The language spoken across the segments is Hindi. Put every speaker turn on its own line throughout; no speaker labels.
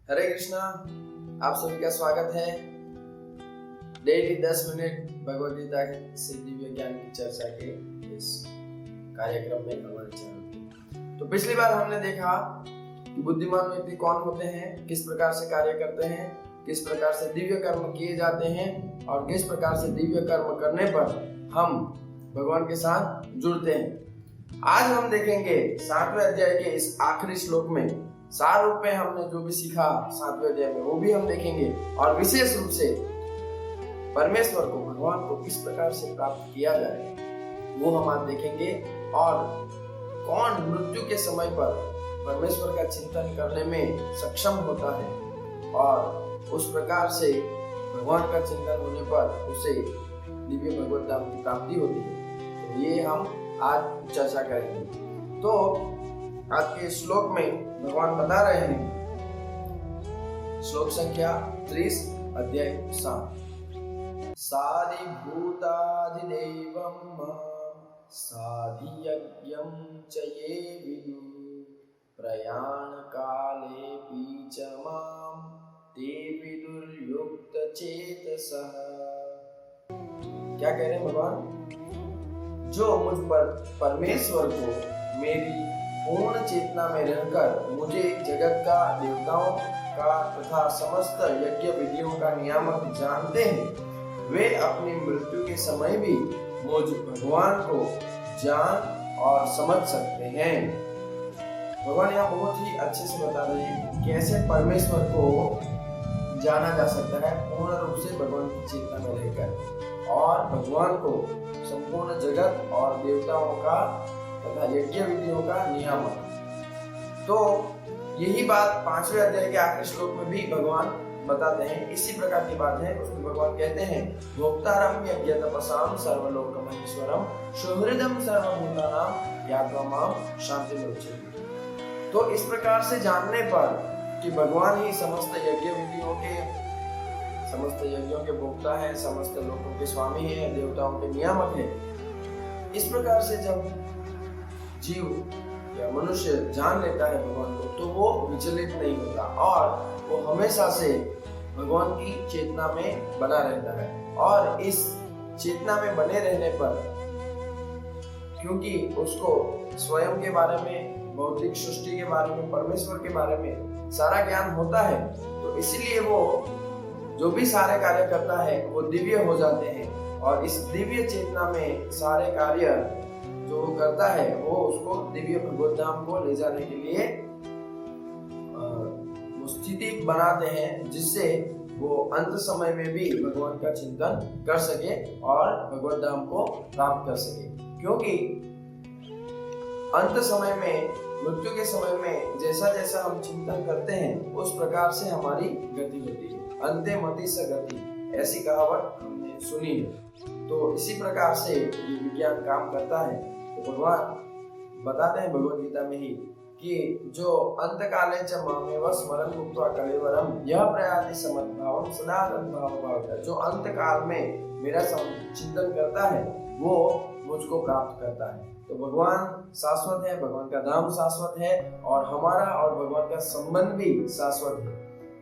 हरे कृष्णा। आप सभी का स्वागत है डेली 10 मिनट भगवद गीता से दिव्य ज्ञान की चर्चा के इस कार्यक्रम में हमारे चैनल। तो पिछली बार हमने देखा कि बुद्धिमान व्यक्ति कौन होते हैं, किस प्रकार से कार्य करते हैं, किस प्रकार से दिव्य कर्म किए जाते हैं और किस प्रकार से दिव्य कर्म करने पर हम भगवान के साथ जुड़ते हैं। आज हम देखेंगे 7वें अध्याय के इस आखिरी श्लोक में सार रूप में हमने जो भी सीखा 7वें अध्याय में वो भी हम देखेंगे और विशेष रूप से परमेश्वर को, भगवान को किस प्रकार से प्राप्त किया जाए वो हम आज देखेंगे। और कौन मृत्यु के समय पर परमेश्वर का चिंतन करने में सक्षम होता है और उस प्रकार से भगवान का चिंतन होने पर उसे दिव्य भगवत धाम की प्राप्ति होती है। तो ये हम आज चर्चा करेंगे। तो आज के श्लोक में भगवान बता रहे हैं, श्लोक संख्या 30 अध्याय 7। साधि भूताधिदेवं साधियज्ञं च ये विदु प्रयाण काले पीच मां ते विदुर्युक्त चेतसः। क्या कह रहे हैं भगवान? जो मुझ पर परमेश्वर को मेरी पूर्ण चेतना में रहकर मुझे जगत का, देवताओं का तथा समस्त यज्ञ विधियों का नियामक जानते हैं, वे अपनी मृत्यु के समय भी मुझ भगवान को जान और समझ सकते हैं। भगवान यहाँ बहुत ही अच्छे से बता रहे हैं कैसे परमेश्वर को जाना जा सकता है पूर्ण रूप से भगवान की चेतना में रहकर, और भगवान को संपूर्ण जगत और देवताओं का तथा यज्ञ विधियों का नियामक। तो यही बात 5वें अध्याय के आखिरी श्लोक में भी भगवान बताते हैं। इसी प्रकार की बात है। उसमें भगवान कहते हैं, भोक्तारं यज्ञ तपसां सर्वलोक महेश्वरम सुहृदं सर्वभूतानां यात्वा मां शान्तिमुच्यते। तो इस प्रकार से जानने पर कि भगवान ही समस्त यज्ञ विधियों के, समस्त यज्ञों के भोक्ता है, समस्त लोकों के स्वामी है, देवताओं के नियामक है, इस प्रकार से जब जीव या मनुष्य जान लेता है भगवान को, तो वो विचलित नहीं होता और वो हमेशा से भगवान की चेतना में बना रहता है। और इस चेतना में बने रहने पर, क्योंकि उसको स्वयं के बारे में, भौतिक सृष्टि के बारे में, परमेश्वर के बारे में सारा ज्ञान होता है, तो इसीलिए वो जो भी सारे कार्य करता है वो दिव्य हो जाते हैं। और इस दिव्य चेतना में सारे कार्य जो करता है वो उसको दिव्य भगवत धाम को ले जाने के लिए स्थिति बनाते हैं, जिससे वो अंत समय में भी भगवान का चिंतन कर सके और भगवत धाम को प्राप्त कर सके। क्योंकि अंत समय में, मृत्यु के समय में जैसा जैसा हम चिंतन करते हैं उस प्रकार से हमारी गति होती है। अंते मति स गति, ऐसी कहावत हमने सुनी है। तो इसी प्रकार से ये विज्ञान काम करता है। तो भगवान बताते हैं भगवद गीता में ही कि जो अंत काले च मामेव स्मरन् मुक्त्वा कलेवरम यह प्रयाति समद्भावम सदा तद्भाव भावः। जो अंत काल में मेरा चिंतन करता है वो मुझको प्राप्त करता है। तो भगवान शाश्वत है, भगवान का धाम शाश्वत है और हमारा और भगवान का संबंध भी शाश्वत है।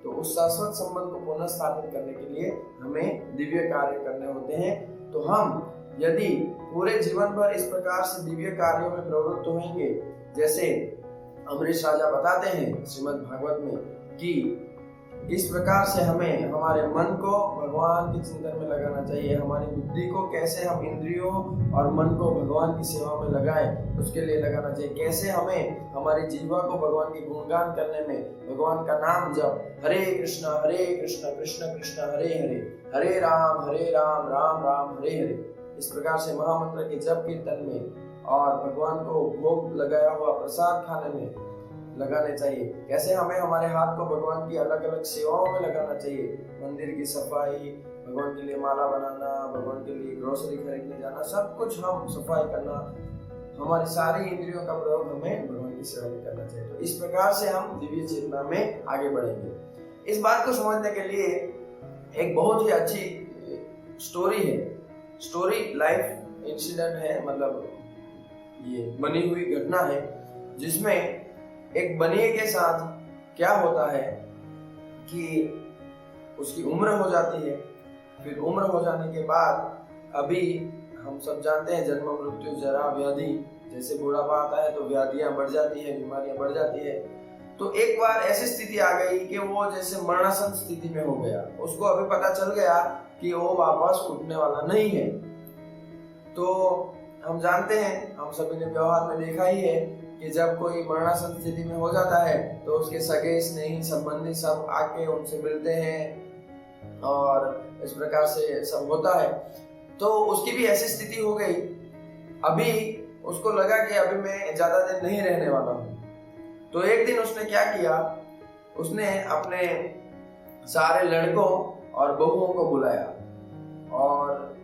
तो उस शाश्वत संबंध को पुनः स्थापित करने के लिए हमें दिव्य कार्य करने होते हैं। तो हम यदि पूरे जीवन भर इस प्रकार से दिव्य कार्यों में प्रवृत्त होंगे, जैसे अमरीश राजा बताते हैं श्रीमद् भागवत में कि इस प्रकार से हमें हमारे मन को भगवान के चिंतन में लगाना चाहिए, हमारी बुद्धि को कैसे हम इंद्रियों और मन को भगवान की सेवा में लगाएं उसके लिए लगाना चाहिए, कैसे हमें हमारी जीवा को भगवान के गुणगान करने में, भगवान का नाम जप, हरे कृष्ण कृष्ण कृष्ण हरे हरे, हरे राम राम राम हरे हरे, इस प्रकार से महामंत्र के जप कीर्तन में और भगवान को भोग लगाया हुआ प्रसाद खाने में लगाने चाहिए। कैसे हमें हमारे हाथ को भगवान की अलग अलग सेवाओं में लगाना चाहिए, मंदिर की सफाई, भगवान के लिए माला बनाना, भगवान के लिए ग्रोसरी खरीदने जाना, सब कुछ हम सफाई करना, हमारी सारी इंद्रियों का प्रयोग हमें भगवान की सेवा में करना चाहिए। तो इस प्रकार से हम दिव्य चेतना में आगे बढ़ेंगे। इस बात को समझने के लिए एक बहुत ही अच्छी स्टोरी है, स्टोरी लाइफ इंसिडेंट है, मतलब ये बनी हुई घटना है, जिसमें एक बनिए के साथ क्या होता है कि उसकी उम्र हो जाती है। फिर उम्र हो जाने के बाद अभी हम सब जानते हैं जन्म मृत्यु जरा व्याधि, जैसे बुढ़ापा आता है तो व्याधियां बढ़ जाती है, बीमारियां बढ़ जाती है। तो एक बार ऐसी स्थिति आ गई कि वो जैसे मरणासन स्थिति में हो गया। उसको अभी पता चल गया कि वो वापस उठने वाला नहीं है। तो हम जानते हैं, हम सभी ने व्यवहार में देखा ही है कि जब कोई मरणासन स्थिति में हो जाता है तो उसके सगे स्नेही संबंधी सब आके उनसे मिलते हैं और इस प्रकार से सब होता है। तो उसकी भी ऐसी स्थिति हो गई। अभी उसको लगा कि अभी मैं ज्यादा दिन नहीं रहने वाला हूँ। तो एक दिन उसने क्या किया, उसने अपने सारे लड़कों और बहुओं को बुलाया और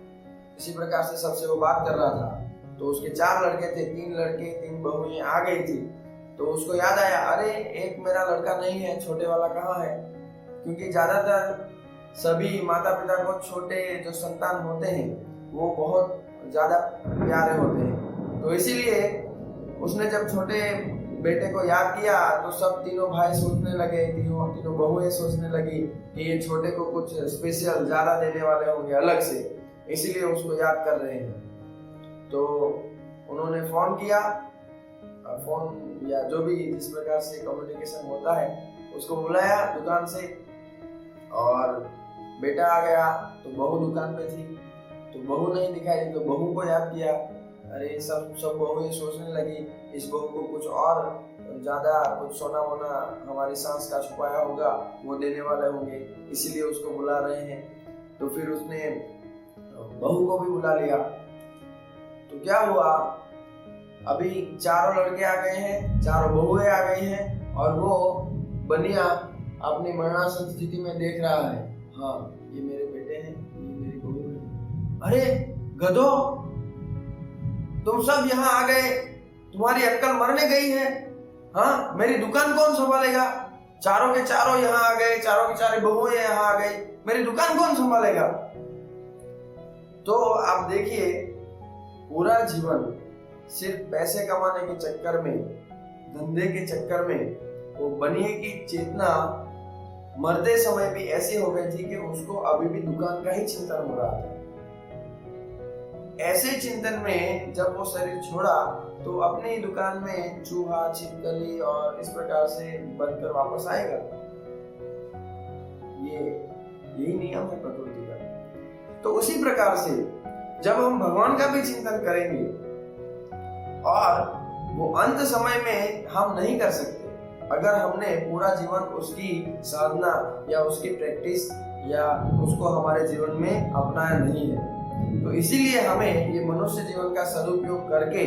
इसी प्रकार से सबसे वो बात कर रहा था। तो उसके 4 लड़के थे, 3 लड़के 3 बहुएं आ गई थी। तो उसको याद आया, अरे एक मेरा लड़का नहीं है, छोटे वाला कहाँ है? क्योंकि ज्यादातर सभी माता पिता को छोटे जो संतान होते हैं वो बहुत ज्यादा प्यारे होते हैं। तो इसीलिए उसने जब छोटे बेटे को याद किया तो सब तीनों भाई सोचने लगे, तीनों बहुएं सोचने लगी कि ये छोटे को कुछ स्पेशल ज्यादा देने वाले होंगे अलग से, इसीलिए उसको याद कर रहे हैं। तो उन्होंने फोन किया, फोन या जो भी जिस प्रकार से कम्युनिकेशन होता है उसको बुलाया दुकान से, और बेटा आ गया तो बहू दुकान पे थी। तो बहू नहीं दिखाई दी तो बहू को याद किया। अरे सब बहुएं सोचने लगी इस बहू को कुछ और ज्यादा कुछ सोना वोना हमारी सांस का छुपाया होगा, वो देने वाले होंगे, इसीलिए उसको बुला रहे हैं। तो फिर उसने बहू को भी बुला लिया। तो क्या हुआ, अभी 4 लड़के आ गए हैं, 4 बहुएं आ गई हैं और वो बनिया अपनी मरणासन स्थिति में देख रहा है, हाँ ये मेरे बेटे हैं, ये मेरी बहू है। अरे गधो, तुम सब यहाँ आ गए, तुम्हारी अक्कल मरने गई है? हाँ, मेरी दुकान कौन संभालेगा? चारों के चारों यहाँ आ गए, चारों की 4 बहुएं यहाँ आ गई, मेरी दुकान कौन संभालेगा? तो आप देखिए, पूरा जीवन सिर्फ पैसे कमाने के चक्कर में, धंधे के चक्कर में वो बनिए की चेतना मरते समय भी ऐसी हो गई थी कि उसको अभी भी दुकान का ही चिंतन हो रहा था। ऐसे चिंतन में जब वो शरीर छोड़ा तो अपनी ही दुकान में चूहा, छिपकली और इस प्रकार से बनकर वापस आएगा। यही नियम है प्रकृति का। तो उसी प्रकार से जब हम भगवान का भी चिंतन करेंगे और वो अंत समय में हम नहीं कर सकते अगर हमने पूरा जीवन उसकी साधना या उसकी प्रैक्टिस या उसको हमारे जीवन में अपनाया नहीं है। तो इसीलिए हमें ये मनुष्य जीवन का सदुपयोग करके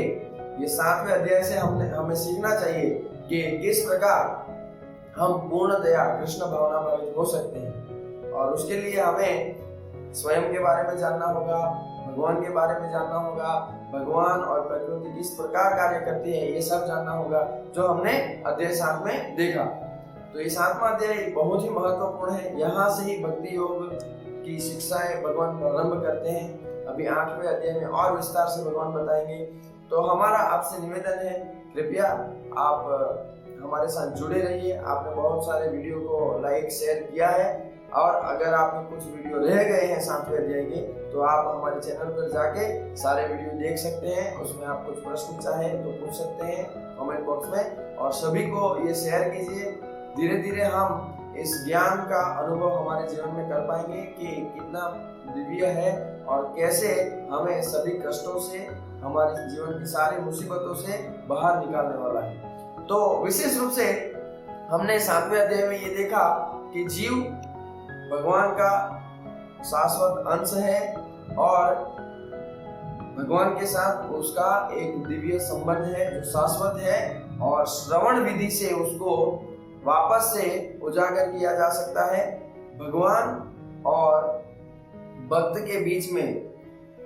ये 7वें अध्याय से हमें सीखना चाहिए कि किस प्रकार हम पूर्णतया कृष्ण भावना भावित हो सकते हैं। और उसके लिए हमें स्वयं के बारे में जानना होगा, भगवान के बारे में जानना होगा, भगवान और प्रकृति किस प्रकार कार्य करती है ये सब जानना होगा, जो हमने अध्याय 7 में देखा। तो ये 7वां अध्याय बहुत ही महत्वपूर्ण है। यहाँ से ही भक्ति योग की शिक्षाएं भगवान प्रारंभ करते हैं। अभी 8वें अध्याय में और विस्तार से भगवान बताएंगे। तो हमारा आपसे निवेदन है, कृपया आप हमारे साथ जुड़े रहिए। आपने बहुत सारे वीडियो को लाइक शेयर किया है और अगर आपने कुछ वीडियो रह गए हैं 7वें अध्याय के तो आप हमारे चैनल पर जाके सारे वीडियो देख सकते हैं। उसमें आप कुछ प्रश्न चाहे तो पूछ सकते हैं कमेंट बॉक्स में, और सभी को ये शेयर कीजिए। धीरे धीरे हम इस ज्ञान का अनुभव हमारे जीवन में कर पाएंगे कि कितना दिव्य है और कैसे हमें सभी कष्टों से, हमारे जीवन की सारी मुसीबतों से बाहर निकालने वाला है। तो विशेष रूप से हमने 7वें अध्याय में ये देखा कि जीव भगवान का शाश्वत अंश है और भगवान के साथ उसका एक दिव्य संबंध है जो शाश्वत है, और श्रवण विधि से उसको वापस से उजागर किया जा सकता है। भगवान और भक्त के बीच में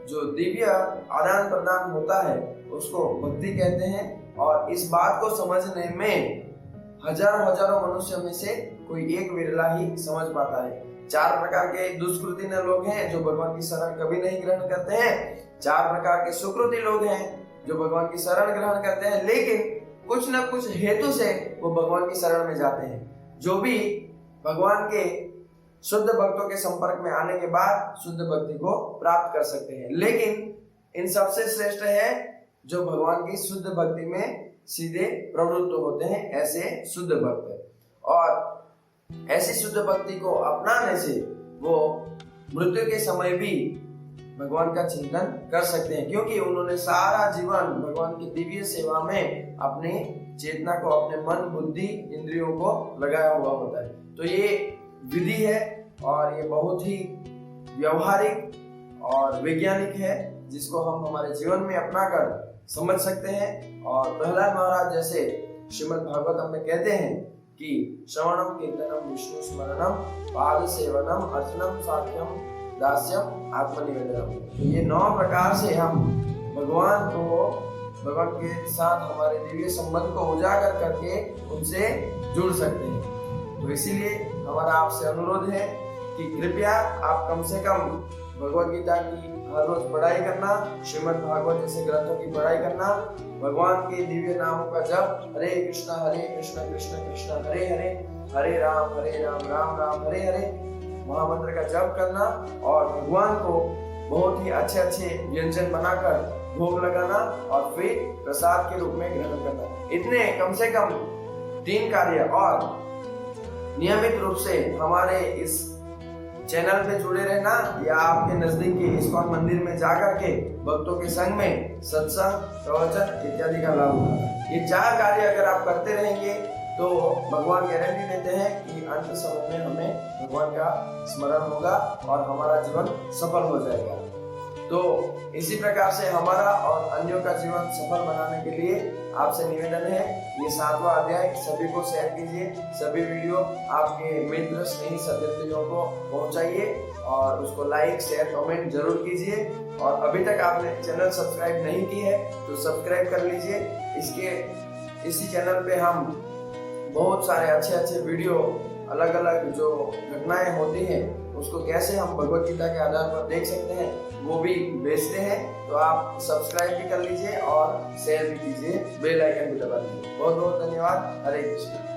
जो दिव्य आदान प्रदान होता है उसको भक्ति कहते हैं। और इस बात को समझने में हजारों मनुष्यों में से कोई एक विरला ही समझ पाता है। 4 प्रकार के दुष्कृति लोग हैं जो भगवान की शरण कभी नहीं ग्रहण करते हैं। 4 प्रकार के सुकृति लोग हैं जो भगवान की शरण ग्रहण करते हैं, लेकिन कुछ न कुछ हेतु से वो भगवान की शरण में जाते हैं। जो भी भगवान के शुद्ध भक्तों के संपर्क में आने के बाद शुद्ध भक्ति को प्राप्त कर सकते हैं। लेकिन इन सबसे श्रेष्ठ है जो भगवान की शुद्ध भक्ति में सीधे प्रवृत्त होते हैं, ऐसे शुद्ध भक्त। और ऐसी शुद्ध भक्ति को अपनाने से वो मृत्यु के समय भी भगवान का चिंतन कर सकते हैं, क्योंकि उन्होंने सारा जीवन भगवान की दिव्य सेवा में अपनी चेतना को, अपने मन, बुद्धि, इंद्रियों को लगाया हुआ होता है। तो ये विधि है और ये बहुत ही व्यवहारिक और वैज्ञानिक है, जिसको हम हमारे जीवन में अपनाकर समझ सकते हैं। और प्रहलाद महाराज जैसे श्रीमद् भागवतम में कहते हैं कि श्रवणम कीर्तनम विष्णु स्मरणम पाद सेवनम अर्चनम साख्यम दास्यम आत्मनिवेदनम। तो ये 9 प्रकार से हम भगवान के साथ हमारे दिव्य संबंध को उजागर करके उनसे जुड़ सकते हैं। तो इसीलिए हमारा आपसे अनुरोध है कि कृपया आप कम से कम भगवद गीता की हर रोज पढ़ाई करना, श्रीमद् भागवत जैसे ग्रंथों की पढ़ाई करना, भगवान के दिव्य नामों का जप, हरे कृष्ण कृष्ण कृष्ण हरे हरे, हरे राम राम राम हरे हरे महामंत्र का जप करना और भगवान को बहुत ही अच्छे अच्छे व्यंजन बनाकर भोग लगाना और फिर प्रसाद के रूप में ग्रहण करना। इतने कम से कम 3 कार्य और नियमित रूप से हमारे इस चैनल पे जुड़े रहना या आपके नजदीक के इस्कॉन मंदिर में जाकर के भक्तों के संग में सत्संग, प्रवचन इत्यादि का लाभ उठाना। ये 4 कार्य अगर आप करते रहेंगे तो भगवान गारंटी देते हैं कि अंत समय में हमें भगवान का स्मरण होगा और हमारा जीवन सफल हो जाएगा। तो इसी प्रकार से हमारा और अन्यों का जीवन सफल बनाने के लिए आपसे निवेदन है, ये 7वां अध्याय सभी को शेयर कीजिए, सभी वीडियो आपके मित्र, स्नेही, सदस्यों को पहुंचाइए और उसको लाइक, शेयर, कमेंट जरूर कीजिए। और अभी तक आपने चैनल सब्सक्राइब नहीं की है तो सब्सक्राइब कर लीजिए। इसी चैनल पे हम बहुत सारे अच्छे अच्छे वीडियो, अलग अलग जो घटनाएं होती हैं उसको कैसे हम भगवद गीता के आधार पर देख सकते हैं वो भी भेजते हैं। तो आप सब्सक्राइब भी कर लीजिए और शेयर भी कीजिए, बेल आइकन भी दबा दीजिए। बहुत बहुत धन्यवाद। हरे कृष्ण।